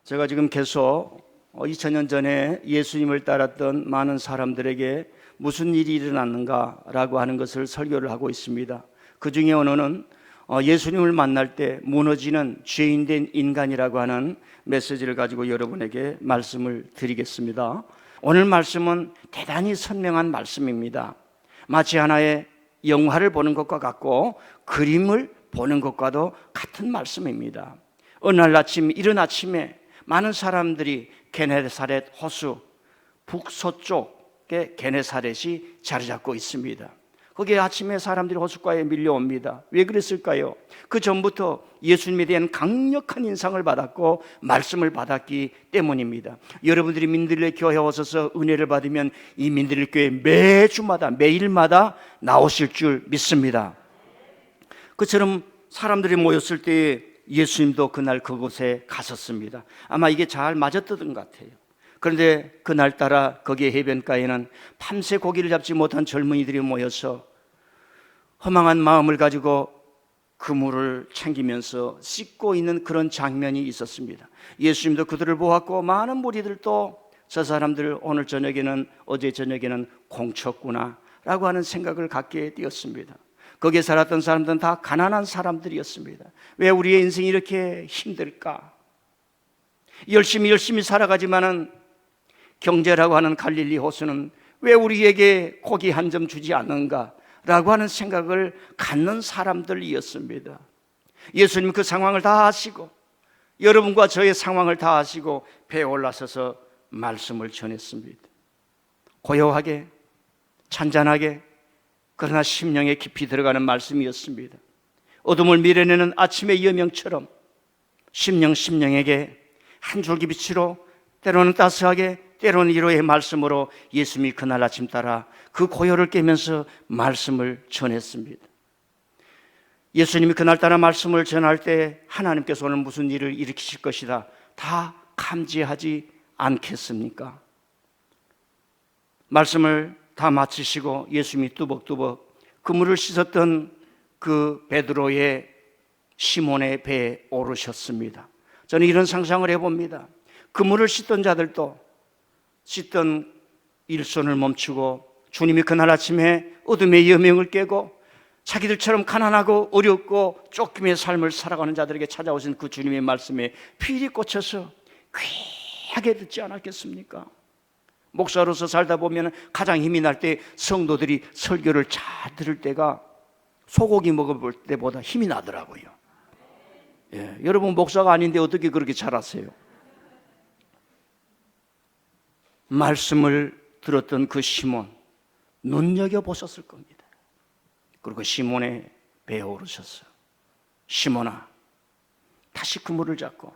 제가 지금 계속 2000년 전에 예수님을 따랐던 많은 사람들에게 무슨 일이 일어났는가라고 하는 것을 설교를 하고 있습니다. 그 중에 오늘은 예수님을 만날 때 무너지는 죄인된 인간이라고 하는 메시지를 가지고 여러분에게 말씀을 드리겠습니다. 오늘 말씀은 대단히 선명한 말씀입니다. 마치 하나의 영화를 보는 것과 같고 그림을 보는 것과도 같은 말씀입니다. 어느 날 아침, 이른 아침에 많은 사람들이 게네사렛 호수 북서쪽에 게네사렛이 자리 잡고 있습니다. 거기에 아침에 사람들이 호숫가에 밀려옵니다. 왜 그랬을까요? 그 전부터 예수님에 대한 강력한 인상을 받았고 말씀을 받았기 때문입니다. 여러분들이 민들레 교회에 오셔서 은혜를 받으면 이 민들레 교회 매주마다 매일마다 나오실 줄 믿습니다. 그처럼 사람들이 모였을 때 예수님도 그날 그곳에 갔었습니다. 아마 이게 잘 맞았던 것 같아요. 그런데 그날따라 거기에 해변가에는 밤새 고기를 잡지 못한 젊은이들이 모여서 허망한 마음을 가지고 그물을 챙기면서 씻고 있는 그런 장면이 있었습니다. 예수님도 그들을 보았고 많은 무리들도 저 사람들 오늘 저녁에는 어제 저녁에는 공쳤구나 라고 하는 생각을 갖게 되었습니다. 거기에 살았던 사람들은 다 가난한 사람들이었습니다. 왜 우리의 인생이 이렇게 힘들까? 열심히 살아가지만은 경제라고 하는 갈릴리 호수는 왜 우리에게 고기 한 점 주지 않는가? 라고 하는 생각을 갖는 사람들이었습니다. 예수님 그 상황을 다 아시고 여러분과 저의 상황을 다 아시고 배에 올라서서 말씀을 전했습니다. 고요하게 찬잔하게 그러나 심령에 깊이 들어가는 말씀이었습니다. 어둠을 밀어내는 아침의 여명처럼 심령에게 한 줄기 빛으로 때로는 따스하게 때로는 위로의 말씀으로 예수님이 그날 아침 따라 그 고요를 깨면서 말씀을 전했습니다. 예수님이 그날따라 말씀을 전할 때 하나님께서 오늘 무슨 일을 일으키실 것이다 다 감지하지 않겠습니까? 말씀을 다 마치시고 예수님이 뚜벅뚜벅 그물을 씻었던 그 베드로의 시몬의 배에 오르셨습니다. 저는 이런 상상을 해봅니다. 그물을 씻던 자들도 씻던 일손을 멈추고 주님이 그날 아침에 어둠의 여명을 깨고 자기들처럼 가난하고 어렵고 쫓김의 삶을 살아가는 자들에게 찾아오신 그 주님의 말씀에 필히 꽂혀서 귀하게 듣지 않았겠습니까? 목사로서 살다 보면 가장 힘이 날 때 성도들이 설교를 잘 들을 때가 소고기 먹어볼 때보다 힘이 나더라고요. 여러분 목사가 아닌데 어떻게 그렇게 잘하세요? 말씀을 들었던 그 시몬 눈여겨보셨을 겁니다. 그리고 시몬의 배에 오르셔서 시몬아 다시 그물을 잡고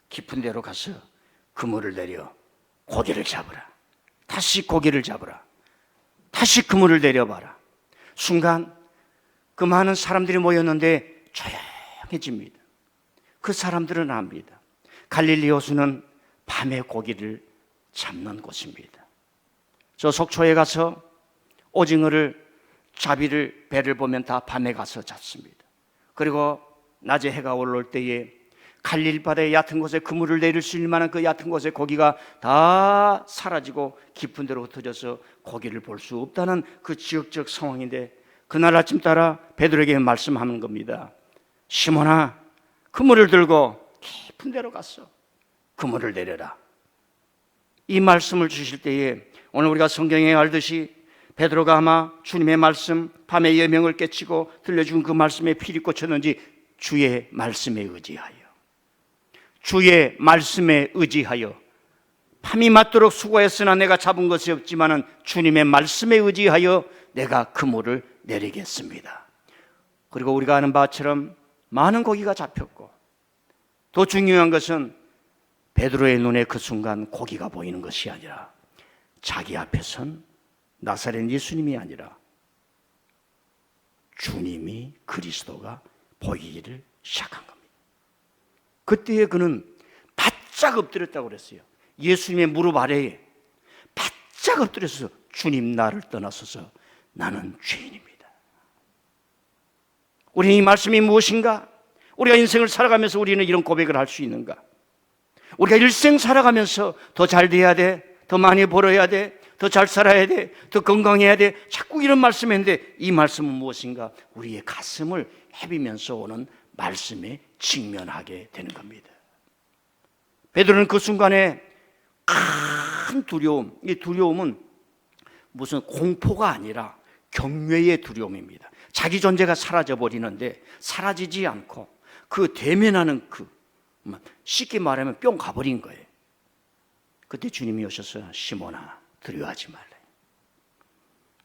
깊은 데로 가서 그물을 내려 고기를 잡으라. 다시 고기를 잡으라. 다시 그물을 내려봐라. 순간 그 많은 사람들이 모였는데 조용해집니다. 그 사람들은 압니다. 갈릴리 호수는 밤에 고기를 잡는 곳입니다. 저 속초에 가서 오징어를 자비를 배를 보면 다 밤에 가서 잡습니다. 그리고 낮에 해가 올라올 때에 갈릴리 바다의 얕은 곳에 그물을 내릴 수 있는 만한 그 얕은 곳에 고기가 다 사라지고 깊은 데로 흩어져서 고기를 볼 수 없다는 그 지역적 상황인데 그날 아침 따라 베드로에게 말씀하는 겁니다. 시몬아 그물을 들고 깊은 데로 갔어. 그물을 내려라. 이 말씀을 주실 때에 오늘 우리가 성경에 알듯이 베드로가 아마 주님의 말씀 밤의 여명을 깨치고 들려준 그 말씀에 필히 꽂혔는지 주의 말씀에 의지하여 밤이 맞도록 수고했으나 내가 잡은 것이 없지만은 주님의 말씀에 의지하여 내가 그물을 내리겠습니다. 그리고 우리가 아는 바처럼 많은 고기가 잡혔고 더 중요한 것은 베드로의 눈에 그 순간 고기가 보이는 것이 아니라 자기 앞에 선 나사렛 예수님이 아니라 주님이 그리스도가 보이기를 시작한 겁니다. 그때에 그는 바짝 엎드렸다고 그랬어요. 예수님의 무릎 아래에 바짝 엎드려서 주님 나를 떠나소서 나는 죄인입니다. 우리는 이 말씀이 무엇인가? 우리가 인생을 살아가면서 우리는 이런 고백을 할 수 있는가? 우리가 일생 살아가면서 더 잘 돼야 돼, 더 많이 벌어야 돼, 더 잘 살아야 돼, 더 건강해야 돼, 자꾸 이런 말씀했는데 이 말씀은 무엇인가? 우리의 가슴을 헤비면서 오는 말씀에 직면하게 되는 겁니다. 베드로는 그 순간에 큰 두려움, 이 두려움은 무슨 공포가 아니라 경외의 두려움입니다. 자기 존재가 사라져버리는데 사라지지 않고 그 대면하는 쉽게 말하면 뿅 가버린 거예요. 그때 주님이 오셔서 시몬아 두려워하지 말래.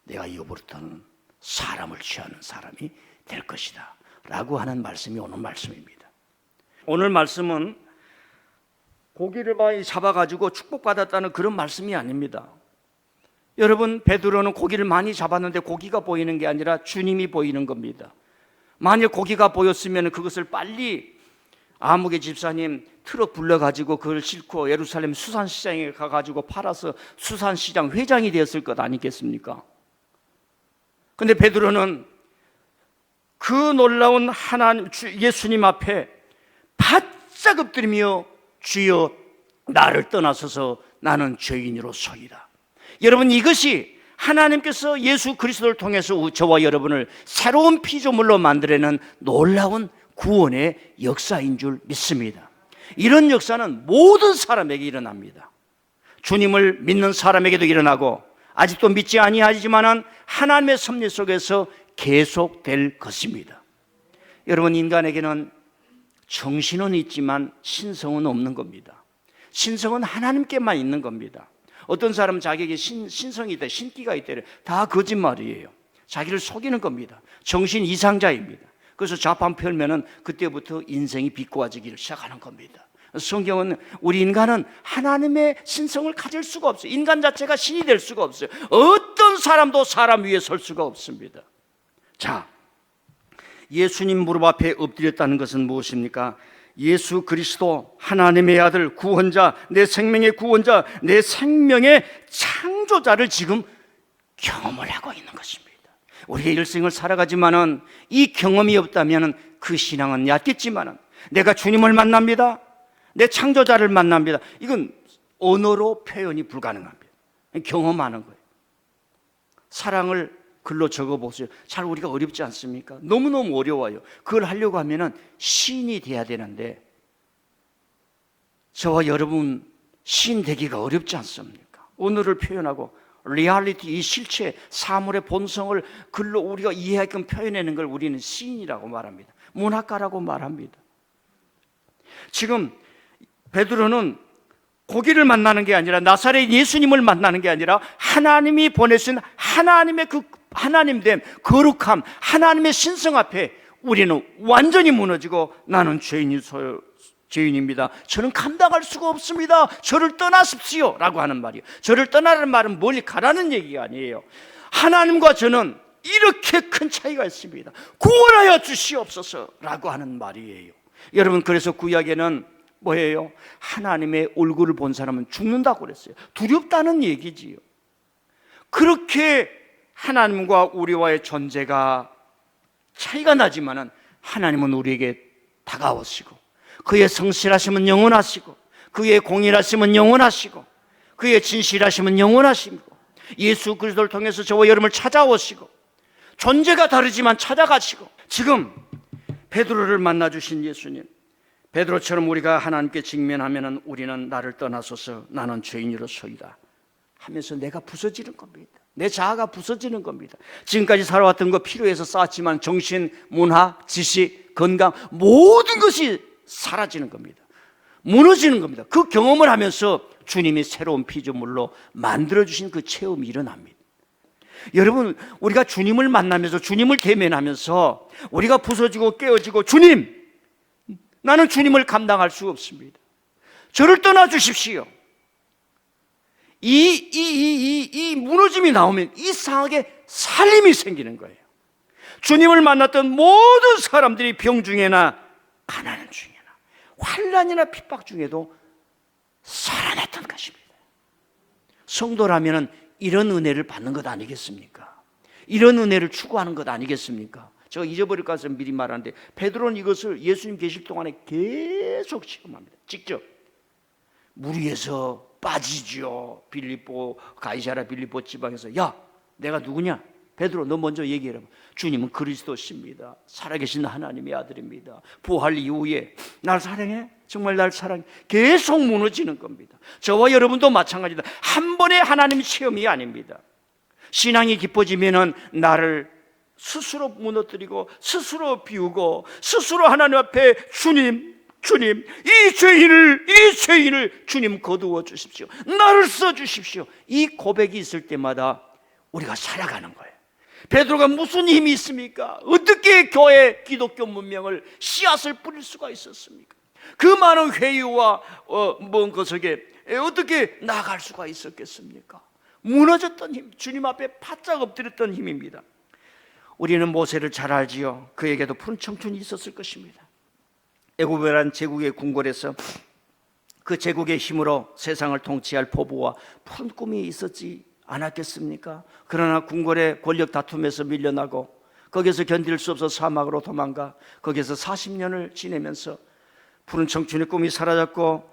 내가 이후부터는 사람을 취하는 사람이 될 것이다 라고 하는 말씀이 오늘 말씀입니다. 오늘 말씀은 고기를 많이 잡아가지고 축복받았다는 그런 말씀이 아닙니다. 여러분, 베드로는 고기를 많이 잡았는데 고기가 보이는 게 아니라 주님이 보이는 겁니다. 만약 고기가 보였으면 그것을 빨리 아무개 집사님 트럭 불러가지고 그걸 싣고 예루살렘 수산시장에 가가지고 팔아서 수산시장 회장이 되었을 것 아니겠습니까? 근데 베드로는 그 놀라운 하나님 예수님 앞에 바짝 엎드리며 주여 나를 떠나서서 나는 죄인으로소이다. 여러분, 이것이 하나님께서 예수 그리스도를 통해서 저와 여러분을 새로운 피조물로 만들어내는 놀라운 구원의 역사인 줄 믿습니다. 이런 역사는 모든 사람에게 일어납니다. 주님을 믿는 사람에게도 일어나고 아직도 믿지 아니하지만 하나님의 섭리 속에서 계속될 것입니다. 여러분, 인간에게는 정신은 있지만 신성은 없는 겁니다. 신성은 하나님께만 있는 겁니다. 어떤 사람은 자기에게 신성이 있다, 신기가 있다, 다 거짓말이에요. 자기를 속이는 겁니다. 정신 이상자입니다. 그래서 좌판 펴면은 그때부터 인생이 비꼬아지기를 시작하는 겁니다. 성경은 우리 인간은 하나님의 신성을 가질 수가 없어요. 인간 자체가 신이 될 수가 없어요. 어떤 사람도 사람 위에 설 수가 없습니다. 자, 예수님 무릎 앞에 엎드렸다는 것은 무엇입니까? 예수 그리스도 하나님의 아들 구원자, 내 생명의 구원자, 내 생명의 창조자를 지금 경험을 하고 있는 것입니다. 우리가 일생을 살아가지만은 이 경험이 없다면 그 신앙은 얕겠지만은 내가 주님을 만납니다. 내 창조자를 만납니다. 이건 언어로 표현이 불가능합니다. 경험하는 거예요. 사랑을 글로 적어보세요. 잘 우리가 어렵지 않습니까? 너무너무 어려워요. 그걸 하려고 하면은 시인이 돼야 되는데 저와 여러분 시인 되기가 어렵지 않습니까? 언어를 표현하고 리얼리티, 이 실체, 사물의 본성을 글로 우리가 이해하게끔 표현하는 걸 우리는 시인이라고 말합니다. 문학가라고 말합니다. 지금 베드로는 고기를 만나는 게 아니라 나사렛 예수님을 만나는 게 아니라 하나님이 보내신 하나님의 그 하나님됨, 거룩함, 하나님의 신성 앞에 우리는 완전히 무너지고 나는 죄인입니다. 저는 감당할 수가 없습니다. 저를 떠나십시오 라고 하는 말이에요. 저를 떠나라는 말은 멀리 가라는 얘기가 아니에요. 하나님과 저는 이렇게 큰 차이가 있습니다. 구원하여 주시옵소서 라고 하는 말이에요. 여러분, 그래서 구약에는 뭐예요? 하나님의 얼굴을 본 사람은 죽는다고 그랬어요. 두렵다는 얘기지요. 그렇게 하나님과 우리와의 존재가 차이가 나지만은 하나님은 우리에게 다가오시고 그의 성실하심은 영원하시고 그의 공의하심은 영원하시고 그의 진실하심은 영원하시고 예수 그리스도를 통해서 저와 여러분을 찾아오시고 존재가 다르지만 찾아가시고 지금 베드로를 만나주신 예수님, 베드로처럼 우리가 하나님께 직면하면 우리는 나를 떠나소서 나는 죄인으로소이다 하면서 내가 부서지는 겁니다. 내 자아가 부서지는 겁니다. 지금까지 살아왔던 거 필요해서 쌓았지만 정신, 문화, 지식, 건강 모든 것이 사라지는 겁니다. 무너지는 겁니다. 그 경험을 하면서 주님이 새로운 피조물로 만들어주신 그 체험이 일어납니다. 여러분, 우리가 주님을 만나면서 주님을 대면하면서 우리가 부서지고 깨어지고 주님, 나는 주님을 감당할 수 없습니다. 저를 떠나 주십시오. 이 무너짐이 나오면 이상하게 살림이 생기는 거예요. 주님을 만났던 모든 사람들이 병 중에나 가난 중에나 환난이나 핍박 중에도 살아났던 것입니다. 성도라면 이런 은혜를 받는 것 아니겠습니까? 이런 은혜를 추구하는 것 아니겠습니까? 제가 잊어버릴 것 같아서 미리 말하는데 베드로는 이것을 예수님 계실 동안에 계속 체험합니다. 직접 물 위에서 빠지죠. 빌립보, 가이사랴 빌립보 지방에서, 야, 내가 누구냐? 베드로, 너 먼저 얘기해라. 주님은 그리스도십니다. 살아계신 하나님의 아들입니다. 부활 이후에 날 사랑해? 정말 날 사랑해? 계속 무너지는 겁니다. 저와 여러분도 마찬가지다. 한 번의 하나님 체험이 아닙니다. 신앙이 깊어지면은 나를 스스로 무너뜨리고 스스로 비우고 스스로 하나님 앞에 주님 이 죄인을 주님 거두어 주십시오. 나를 써 주십시오. 이 고백이 있을 때마다 우리가 살아가는 거예요. 베드로가 무슨 힘이 있습니까? 어떻게 교회 기독교 문명을 씨앗을 뿌릴 수가 있었습니까? 그 많은 회유와 그 속에 어떻게 나아갈 수가 있었겠습니까? 무너졌던 힘, 주님 앞에 바짝 엎드렸던 힘입니다. 우리는 모세를 잘 알지요. 그에게도 푸른 청춘이 있었을 것입니다. 애굽이라는 제국의 궁궐에서 그 제국의 힘으로 세상을 통치할 포부와 푸른 꿈이 있었지 않았겠습니까? 그러나 궁궐의 권력 다툼에서 밀려나고 거기서 견딜 수 없어 사막으로 도망가 거기서 40년을 지내면서 푸른 청춘의 꿈이 사라졌고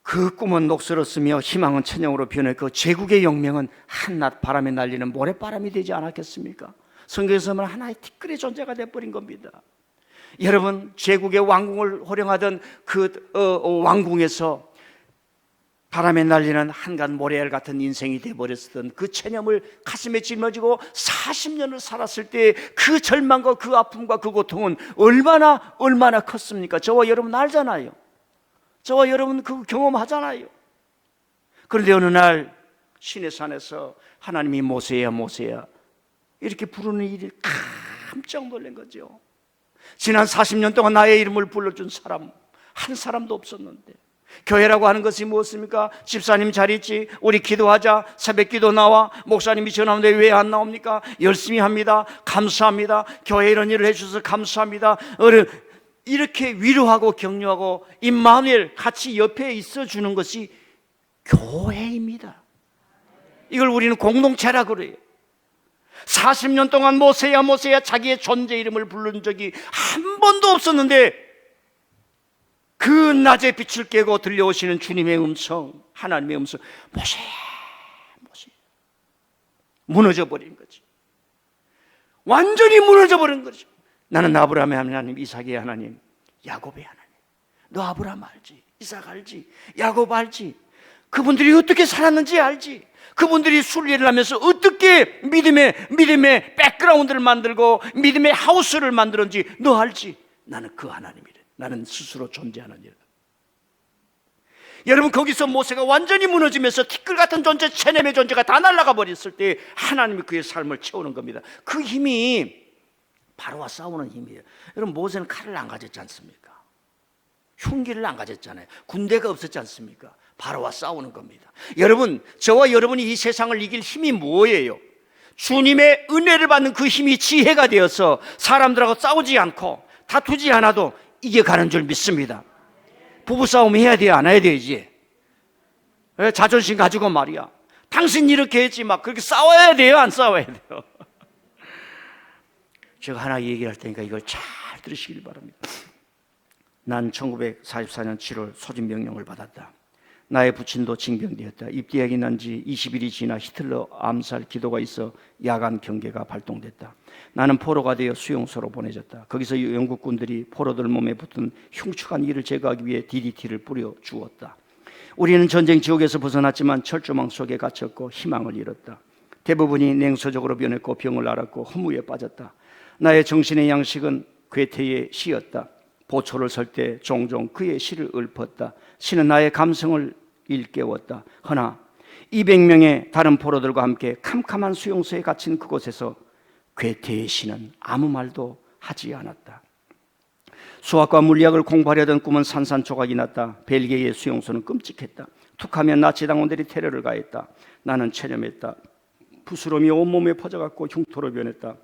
그 꿈은 녹슬었으며 희망은 천형으로 변했고 제국의 영명은 한낮 바람에 날리는 모래바람이 되지 않았겠습니까? 성경에서 말하는 하나의 티끌의 존재가 되어버린 겁니다. 여러분, 제국의 왕궁을 호령하던 그 왕궁에서 바람에 날리는 한간 모래알 같은 인생이 되어버렸던 그 체념을 가슴에 짊어지고 40년을 살았을 때 그 절망과 그 아픔과 그 고통은 얼마나 컸습니까? 저와 여러분 알잖아요. 저와 여러분 그 경험하잖아요. 그런데 어느 날 시내 산에서 하나님이 모세야 이렇게 부르는 일이 깜짝 놀란 거죠. 지난 40년 동안 나의 이름을 불러준 사람 한 사람도 없었는데, 교회라고 하는 것이 무엇입니까? 집사님 잘 있지? 우리 기도하자. 새벽기도 나와. 목사님이 전화하는데 왜 안 나옵니까? 열심히 합니다. 감사합니다. 교회 이런 일을 해주셔서 감사합니다. 이렇게 위로하고 격려하고 임마누엘 같이 옆에 있어주는 것이 교회입니다. 이걸 우리는 공동체라고 그래요. 40년 동안 모세야 자기의 존재 이름을 부른 적이 한 번도 없었는데 그 낮의 빛을 깨고 들려오시는 주님의 음성, 하나님의 음성, 모세 무너져 버린 거지. 완전히 무너져 버린 거죠. 나는 아브라함의 하나님, 이삭의 하나님, 야곱의 하나님. 너 아브라함 알지? 이삭 알지? 야곱 알지? 그분들이 어떻게 살았는지 알지? 그분들이 순례를 하면서 어떻게 믿음의 백그라운드를 만들고 믿음의 하우스를 만들었는지 너 알지? 나는 그 하나님이래. 나는 스스로 존재하는 일. 여러분, 거기서 모세가 완전히 무너지면서 티끌 같은 존재, 체념의 존재가 다 날아가 버렸을 때 하나님이 그의 삶을 채우는 겁니다. 그 힘이 바로와 싸우는 힘이에요. 여러분, 모세는 칼을 안 가졌지 않습니까? 흉기를 안 가졌잖아요. 군대가 없었지 않습니까? 바로와 싸우는 겁니다. 여러분, 저와 여러분이 이 세상을 이길 힘이 뭐예요? 주님의 은혜를 받는 그 힘이 지혜가 되어서 사람들하고 싸우지 않고 다투지 않아도 이겨가는 줄 믿습니다. 부부싸움 해야 돼요? 안 해야 되지? 자존심 가지고 말이야. 당신 이렇게 했지 막 그렇게 싸워야 돼요? 안 싸워야 돼요? 제가 하나 얘기할 테니까 이걸 잘 들으시길 바랍니다. 난 1944년 7월 소집명령을 받았다. 나의 부친도 징병되었다. 입대하기 난 지 20일이 지나 히틀러 암살 기도가 있어 야간 경계가 발동됐다. 나는 포로가 되어 수용소로 보내졌다. 거기서 영국군들이 포로들 몸에 붙은 흉측한 이를 제거하기 위해 DDT를 뿌려 주었다. 우리는 전쟁 지옥에서 벗어났지만 철조망 속에 갇혔고 희망을 잃었다. 대부분이 냉소적으로 변했고 병을 앓았고 허무에 빠졌다. 나의 정신의 양식은 괴테의 시였다. 보초를 설 때 종종 그의 시를 읊었다. 시는 나의 감성을 일깨웠다. 허나 200명의 다른 포로들과 함께 캄캄한 수용소에 갇힌 그곳에서 괴테의 시는 아무 말도 하지 않았다. 수학과 물리학을 공부하려던 꿈은 산산조각이 났다. 벨기에의 수용소는 끔찍했다. 툭하면 나치 당원들이 테러를 가했다. 나는 체념했다. 부스럼이 온몸에 퍼져갔고 흉터로 변했다.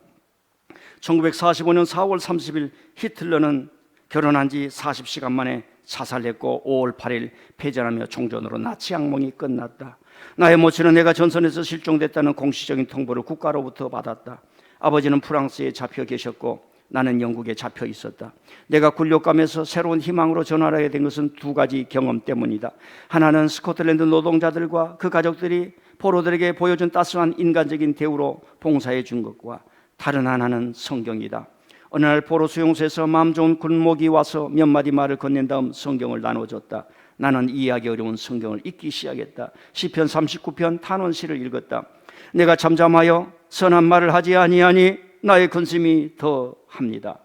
1945년 4월 30일 히틀러는 결혼한 지 40시간 만에 자살했고 5월 8일 폐전하며 종전으로 나치 악몽이 끝났다. 나의 모친은 내가 전선에서 실종됐다는 공식적인 통보를 국가로부터 받았다. 아버지는 프랑스에 잡혀 계셨고 나는 영국에 잡혀 있었다. 내가 굴욕감에서 새로운 희망으로 전환하게 된 것은 두 가지 경험 때문이다. 하나는 스코틀랜드 노동자들과 그 가족들이 포로들에게 보여준 따스한 인간적인 대우로 봉사해 준 것과 다른 하나는 성경이다. 어느 날 포로 수용소에서 마음 좋은 군목이 와서 몇 마디 말을 건넨 다음 성경을 나눠줬다. 나는 이해하기 어려운 성경을 읽기 시작했다. 시편 39편 탄원시를 읽었다. 내가 잠잠하여 선한 말을 하지 아니하니 나의 근심이 더합니다.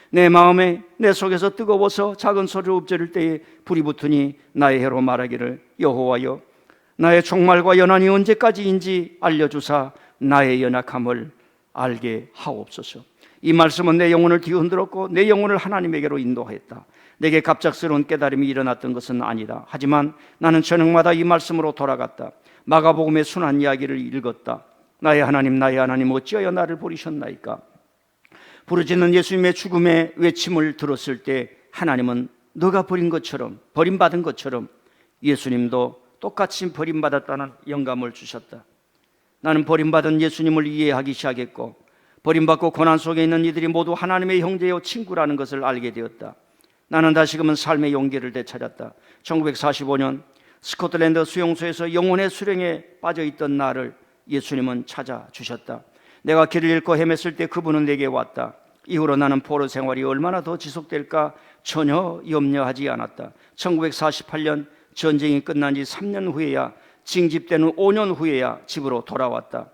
내 마음에 내 속에서 뜨거워서 작은 소리로 읊조릴 때에 불이 붙으니 나의 혀로 말하기를 여호와여 나의 종말과 연한이 언제까지인지 알려주사 나의 연약함을 알게 하옵소서. 이 말씀은 내 영혼을 뒤흔들었고 내 영혼을 하나님에게로 인도했다. 내게 갑작스러운 깨달음이 일어났던 것은 아니다. 하지만 나는 저녁마다 이 말씀으로 돌아갔다. 마가복음의 순한 이야기를 읽었다. 나의 하나님 어찌하여 나를 버리셨나이까. 부르짖는 예수님의 죽음의 외침을 들었을 때 하나님은 너가 버림받은 것처럼 예수님도 똑같이 버림받았다는 영감을 주셨다. 나는 버림받은 예수님을 이해하기 시작했고 버림받고 고난 속에 있는 이들이 모두 하나님의 형제요 친구라는 것을 알게 되었다. 나는 다시금은 삶의 용기를 되찾았다. 1945년 스코틀랜드 수용소에서 영혼의 수령에 빠져있던 나를 예수님은 찾아주셨다. 내가 길을 잃고 헤맸을 때 그분은 내게 왔다. 이후로 나는 포로 생활이 얼마나 더 지속될까 전혀 염려하지 않았다. 1948년 전쟁이 끝난 지 3년 후에야 징집되는 5년 후에야 집으로 돌아왔다.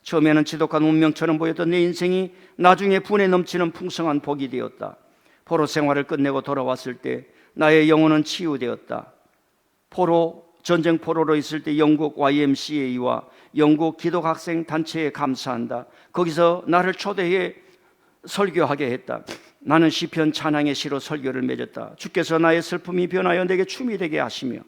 처음에는 지독한 운명처럼 보였던 내 인생이 나중에 분에 넘치는 풍성한 복이 되었다. 포로 생활을 끝내고 돌아왔을 때 나의 영혼은 치유되었다. 전쟁 포로로 있을 때 영국 YMCA와 영국 기독학생 단체에 감사한다. 거기서 나를 초대해 설교하게 했다. 나는 시편 찬양의 시로 설교를 맺었다. 주께서 나의 슬픔이 변하여 내게 춤이 되게 하시며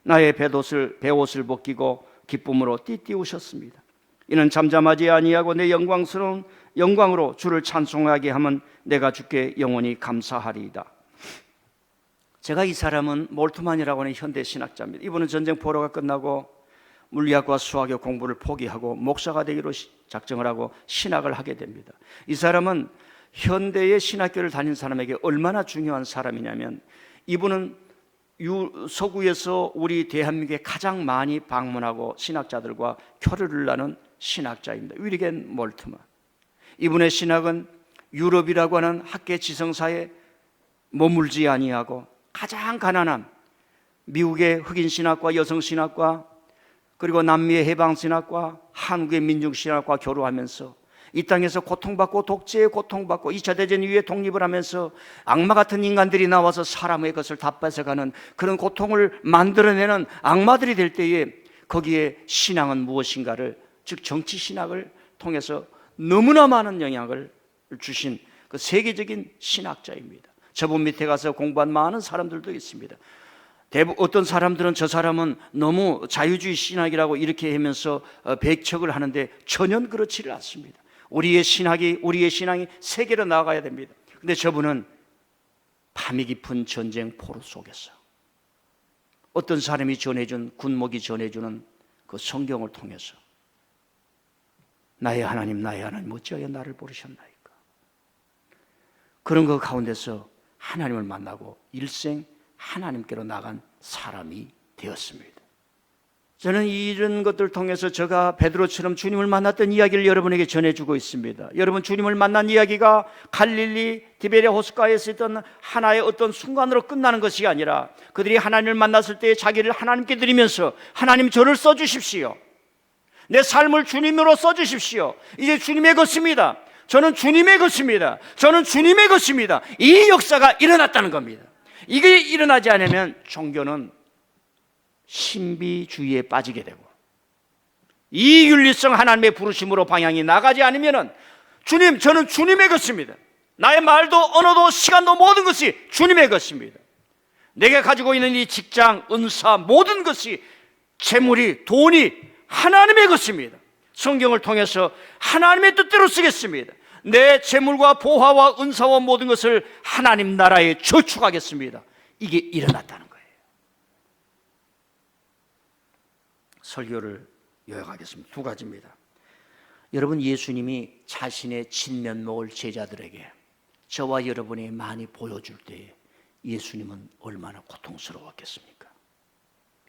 나의 배옷을 벗기고 기쁨으로 띠띠우셨습니다. 이는 잠잠하지 아니하고 내 영광스러운 영광으로 주를 찬송하게 하면 내가 주께 영원히 감사하리이다. 제가 이 사람은 몰트만이라고 하는 현대 신학자입니다. 이분은 전쟁 포로가 끝나고 물리학과 수학의 공부를 포기하고 목사가 되기로 작정을 하고 신학을 하게 됩니다. 이 사람은 현대의 신학교를 다닌 사람에게 얼마나 중요한 사람이냐면 이분은 서구에서 우리 대한민국에 가장 많이 방문하고 신학자들과 교류를 나눈 신학자입니다. 윌리겐 몰트만. 이분의 신학은 유럽이라고 하는 학계 지성사에 머물지 아니하고 가장 가난한 미국의 흑인 신학과 여성 신학과 그리고 남미의 해방 신학과 한국의 민중 신학과 교류하면서 이 땅에서 고통받고 독재에 고통받고 2차 대전 이후에 독립을 하면서 악마 같은 인간들이 나와서 사람의 것을 다 뺏어가는 그런 고통을 만들어내는 악마들이 될 때에 거기에 신앙은 무엇인가를, 즉 정치 신학을 통해서 너무나 많은 영향을 주신 그 세계적인 신학자입니다. 저분 밑에 가서 공부한 많은 사람들도 있습니다. 어떤 사람들은 저 사람은 너무 자유주의 신학이라고 이렇게 하면서 배척을 하는데 전혀 그렇지를 않습니다. 우리의 신앙이 세계로 나아가야 됩니다. 근데 저분은 밤이 깊은 전쟁 포로 속에서 어떤 사람이 전해준, 군목이 전해주는 그 성경을 통해서 나의 하나님 어찌하여 나를 부르셨나이까. 그런 것 가운데서 하나님을 만나고 일생 하나님께로 나간 사람이 되었습니다. 저는 이런 것들을 통해서 제가 베드로처럼 주님을 만났던 이야기를 여러분에게 전해주고 있습니다. 여러분, 주님을 만난 이야기가 갈릴리 디베랴 호숫가에서 있던 하나의 어떤 순간으로 끝나는 것이 아니라 그들이 하나님을 만났을 때 자기를 하나님께 드리면서 하나님 저를 써주십시오. 내 삶을 주님으로 써주십시오. 이제 주님의 것입니다. 저는 주님의 것입니다. 저는 주님의 것입니다. 이 역사가 일어났다는 겁니다. 이게 일어나지 않으면 종교는 신비주의에 빠지게 되고 이 윤리성 하나님의 부르심으로 방향이 나가지 않으면 저는 주님의 것입니다. 나의 말도 언어도 시간도 모든 것이 주님의 것입니다. 내가 가지고 있는 이 직장, 은사 모든 것이 재물이, 돈이 하나님의 것입니다. 성경을 통해서 하나님의 뜻대로 쓰겠습니다. 내 재물과 보화와 은사와 모든 것을 하나님 나라에 저축하겠습니다. 이게 일어났다는 거예요. 설교를 요약하겠습니다. 두 가지입니다. 여러분, 예수님이 자신의 진면목을 제자들에게 저와 여러분이 많이 보여줄 때 예수님은 얼마나 고통스러웠겠습니까?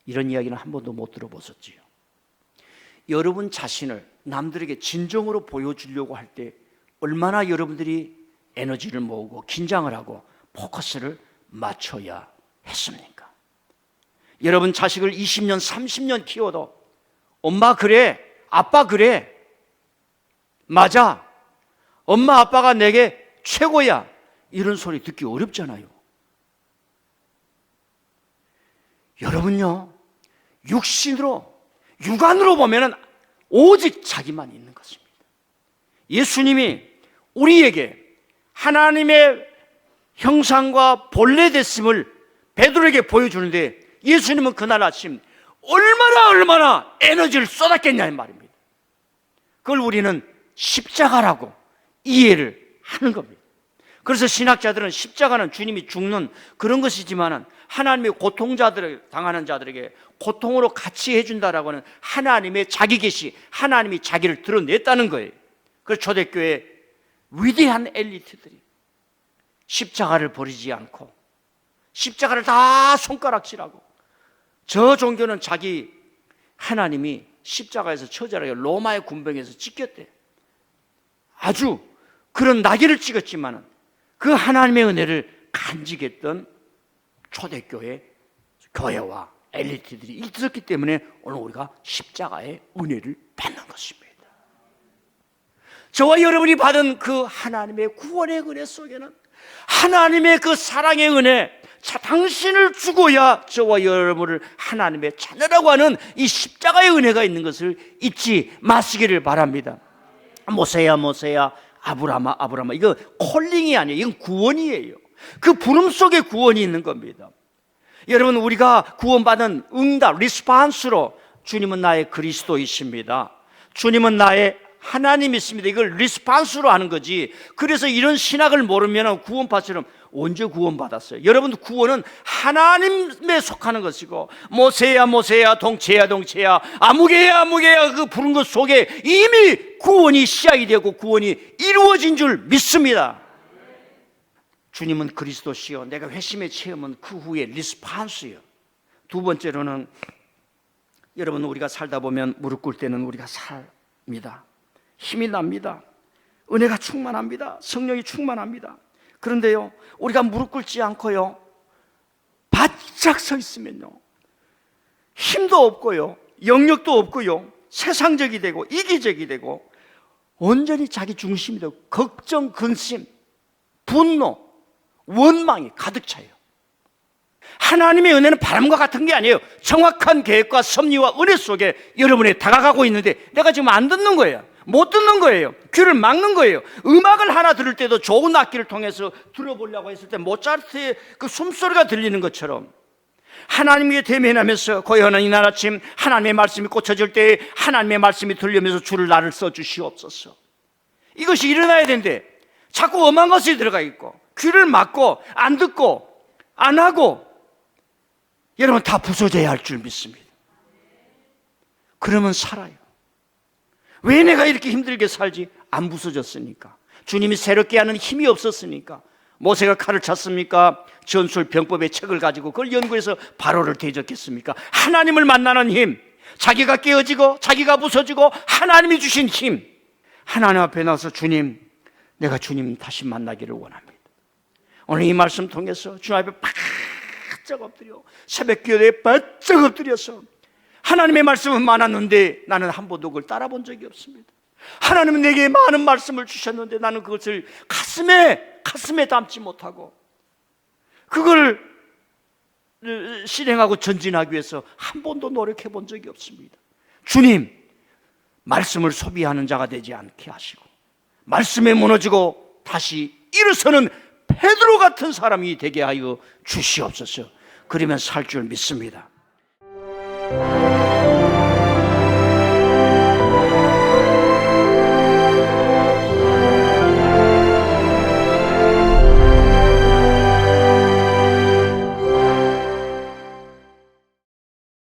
이런 이야기는 한 번도 못 들어보셨지요. 여러분 자신을 남들에게 진정으로 보여주려고 할 때 얼마나 여러분들이 에너지를 모으고 긴장을 하고 포커스를 맞춰야 했습니까? 여러분 자식을 20년, 30년 키워도 엄마 그래, 아빠 그래, 맞아, 엄마 아빠가 내게 최고야, 이런 소리 듣기 어렵잖아요. 여러분요, 육안으로 보면은 오직 자기만 있는 것입니다. 예수님이 우리에게 하나님의 형상과 본래 됐음을 베드로에게 보여주는데 예수님은 그날 아침 얼마나 에너지를 쏟았겠냐는 말입니다. 그걸 우리는 십자가라고 이해를 하는 겁니다. 그래서 신학자들은 십자가는 주님이 죽는 그런 것이지만 하나님의 고통자들을 당하는 자들에게 고통으로 같이 해준다라고 하는 하나님의 자기 계시, 하나님이 자기를 드러냈다는 거예요. 그래서 초대교회 위대한 엘리트들이 십자가를 버리지 않고 십자가를 다 손가락질하고, 저 종교는 자기 하나님이 십자가에서 처절하게 로마의 군병에서 찢겼대. 아주 그런 낙인을 찍었지만 그 하나님의 은혜를 간직했던 초대교회 교회와 엘리트들이 있었기 때문에 오늘 우리가 십자가의 은혜를 받는 것입니다. 저와 여러분이 받은 그 하나님의 구원의 은혜 속에는 하나님의 그 사랑의 은혜, 당신을 주고야 저와 여러분을 하나님의 자녀라고 하는 이 십자가의 은혜가 있는 것을 잊지 마시기를 바랍니다. 모세야 아브라함아, 이거 콜링이 아니에요. 이건 구원이에요. 그 부름 속에 구원이 있는 겁니다. 여러분, 우리가 구원받은 응답, 리스판스로 주님은 나의 그리스도이십니다, 주님은 나의 하나님이십니다, 이걸 리스판스로 하는 거지. 그래서 이런 신학을 모르면 구원파처럼 언제 구원받았어요? 여러분, 구원은 하나님에 속하는 것이고, 모세야 동체야 아무개야 그 부른 것 속에 이미 구원이 시작이 되고 구원이 이루어진 줄 믿습니다. 주님은 그리스도시요, 내가 회심의 체험은 그 후에 리스판스요. 두 번째로는 여러분, 우리가 살다 보면 무릎 꿇을 때는 우리가 삽니다. 힘이 납니다. 은혜가 충만합니다. 성령이 충만합니다. 그런데요, 우리가 무릎 꿇지 않고요 바짝 서 있으면요 힘도 없고요 영역도 없고요 세상적이 되고 이기적이 되고 온전히 자기 중심이 되고 걱정, 근심, 분노, 원망이 가득 차요. 하나님의 은혜는 바람과 같은 게 아니에요. 정확한 계획과 섭리와 은혜 속에 여러분이 다가가고 있는데 내가 지금 안 듣는 거예요. 못 듣는 거예요. 귀를 막는 거예요. 음악을 하나 들을 때도 좋은 악기를 통해서 들어보려고 했을 때 모차르트의 그 숨소리가 들리는 것처럼 하나님께 대면하면서 고요한 이날 아침 하나님의 말씀이 꽂혀질 때 하나님의 말씀이 들리면서 주를 나를 써주시옵소서, 이것이 일어나야 되는데 자꾸 엄한 것이 들어가 있고 귀를 막고 안 듣고 안 하고 여러분 다 부서져야 할 줄 믿습니다. 그러면 살아요. 왜 내가 이렇게 힘들게 살지? 안 부서졌으니까. 주님이 새롭게 하는 힘이 없었으니까. 모세가 칼을 찼습니까? 전술 병법의 책을 가지고 그걸 연구해서 바로를 대적했습니까? 하나님을 만나는 힘, 자기가 깨어지고 자기가 부서지고 하나님이 주신 힘, 하나님 앞에 나서 주님, 내가 주님 다시 만나기를 원합니다. 오늘 이 말씀 통해서 주님 앞에 바짝 엎드려 새벽 기도에 바짝 엎드려서 하나님의 말씀은 많았는데 나는 한 번도 그걸 따라 본 적이 없습니다. 하나님은 내게 많은 말씀을 주셨는데 나는 그것을 가슴에 담지 못하고 그걸 실행하고 전진하기 위해서 한 번도 노력해 본 적이 없습니다. 주님, 말씀을 소비하는 자가 되지 않게 하시고 말씀에 무너지고 다시 일어서는 베드로 같은 사람이 되게 하여 주시옵소서. 그러면 살 줄 믿습니다.